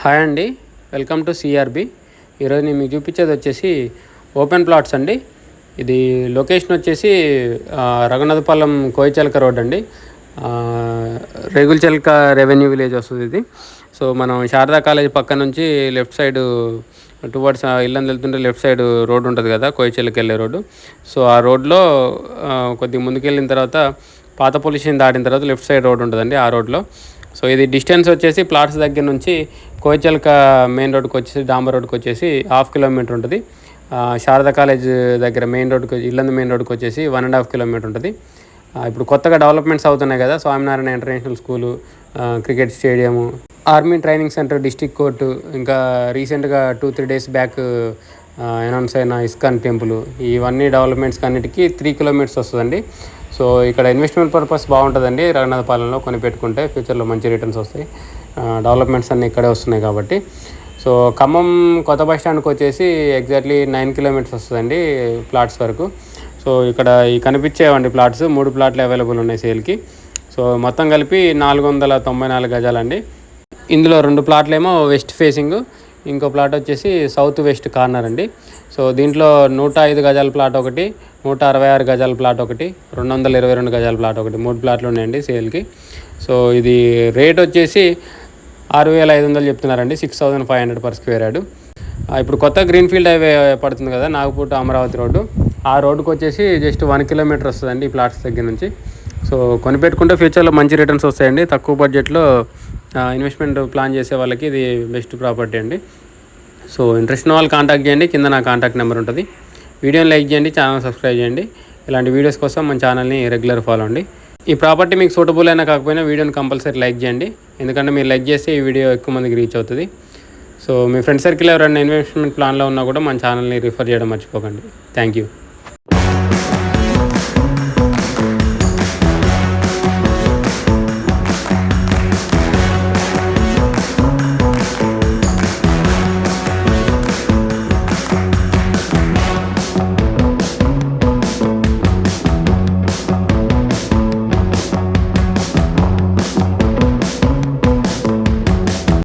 Hi అండి, welcome to CRB. ఈరోజు నేను మీకు చూపించేది వచ్చేసి ఓపెన్ ప్లాట్స్ అండి. ఇది లొకేషన్ వచ్చేసి రఘునాథపాలెం కోయిచలక రోడ్ అండి. రేగులచలక రెవెన్యూ విలేజ్ వస్తుంది ఇది. సో మనం శారదా కాలేజ్ పక్క నుంచి లెఫ్ట్ సైడ్ టువర్డ్స్ ఇల్లందు వెళ్తుంటే లెఫ్ట్ సైడ్ రోడ్ ఉంటుంది కదా, కోయిచలకి వెళ్ళే రోడ్డు. సో ఆ రోడ్లో కొద్దిగా ముందుకెళ్ళిన తర్వాత పాత పోలీస్ స్టేషన్ దాటిన తర్వాత లెఫ్ట్ సైడ్ రోడ్ ఉంటుందండి. ఆ రోడ్లో సో ఇది డిస్టెన్స్ వచ్చేసి ప్లాట్స్ దగ్గర నుంచి కోయిచలక మెయిన్ రోడ్కి వచ్చేసి డాంబర్ రోడ్కి వచ్చేసి 1/2 కిలోమీటర్ ఉంటుంది. శారదా కాలేజ్ దగ్గర మెయిన్ రోడ్కి ఇల్లందు మెయిన్ రోడ్కి వచ్చేసి 1.5 కిలోమీటర్ ఉంటుంది. ఇప్పుడు కొత్తగా డెవలప్మెంట్స్ అవుతున్నాయి కదా, Swaminarayan international school, cricket stadium, army training centre, district court, ఇంకా రీసెంట్గా 2-3 డేస్ బ్యాక్ అనౌన్స్ అయిన ఇస్కాన్ టెంపుల్, ఇవన్నీ డెవలప్మెంట్స్కి అన్నిటికీ 3 కిలోమీటర్స్ వస్తుందండి. సో ఇక్కడ ఇన్వెస్ట్మెంట్ పర్పస్ బాగుంటుందండి. రఘునాథపాలెంలో కొని పెట్టుకుంటే ఫ్యూచర్లో మంచి రిటర్న్స్ వస్తాయి. డెవలప్మెంట్స్ అన్నీ ఇక్కడే వస్తున్నాయి కాబట్టి. సో ఖమ్మం కొత్త బస్ స్టాండ్కి వచ్చేసి ఎగ్జాక్ట్లీ 9 కిలోమీటర్స్ వస్తుందండి ప్లాట్స్ వరకు. సో ఇక్కడ ఈ కనిపించేవండి ప్లాట్స్, 3 ప్లాట్లు అవైలబుల్ ఉన్నాయి సేల్కి. సో మొత్తం కలిపి 494 గజాలండి. ఇందులో 2 ప్లాట్లేమో వెస్ట్ ఫేసింగ్, ఇంకో ప్లాట్ వచ్చేసి సౌత్ వెస్ట్ కార్నర్ అండి. సో దీంట్లో 105 గజాల ప్లాట్ ఒకటి, 166 గజాల ప్లాట్ ఒకటి, 222 గజాల ప్లాట్ ఒకటి, 3 ప్లాట్లు ఉన్నాయండి సేల్కి. సో ఇది రేట్ వచ్చేసి 6,500 చెప్తున్నారండి, 6,500 పర్ స్క్వేర్ యార్డ్. ఇప్పుడు కొత్త గ్రీన్ఫీల్డ్ హైవే పడుతుంది కదా, నాగపూర్ టు అమరావతి రోడ్డు, ఆ రోడ్డుకి వచ్చేసి జస్ట్ 1 కిలోమీటర్ వస్తుందండి ఈ ప్లాట్స్ దగ్గర నుంచి. సో కొనిపెట్టుకుంటే ఫ్యూచర్లో మంచి రిటర్న్స్ వస్తాయండి. తక్కువ బడ్జెట్లో ఇన్వెస్ట్మెంట్ ప్లాన్ చేసే వాళ్ళకి ఇది బెస్ట్ ప్రాపర్టీ అండి. సో ఇంట్రెస్ట్ ఉన్న వాళ్ళు కాంటాక్ట్ చేయండి, కింద నా కాంటాక్ట్ నెంబర్ ఉంటుంది. వీడియోని లైక్ చేయండి, ఛానల్ సబ్స్క్రైబ్ చేయండి. ఇలాంటి వీడియోస్ కోసం మన ఛానల్ని రెగ్యులర్ ఫాలో అండి. ఈ ప్రాపర్టీ మీకు సూటబుల్ అయినా కాకపోయినా వీడియోని కంపల్సరీ లైక్ చేయండి, ఎందుకంటే మీరు లైక్ చేస్తే ఈ వీడియో ఎక్కువ మందికి రీచ్ అవుతుంది. సో మీ ఫ్రెండ్ సర్కిల్ ఎవరైనా ఇన్వెస్ట్మెంట్ ప్లాన్లో ఉన్నా కూడా మన ఛానల్ని రిఫర్ చేయడం మర్చిపోకండి. Thank you.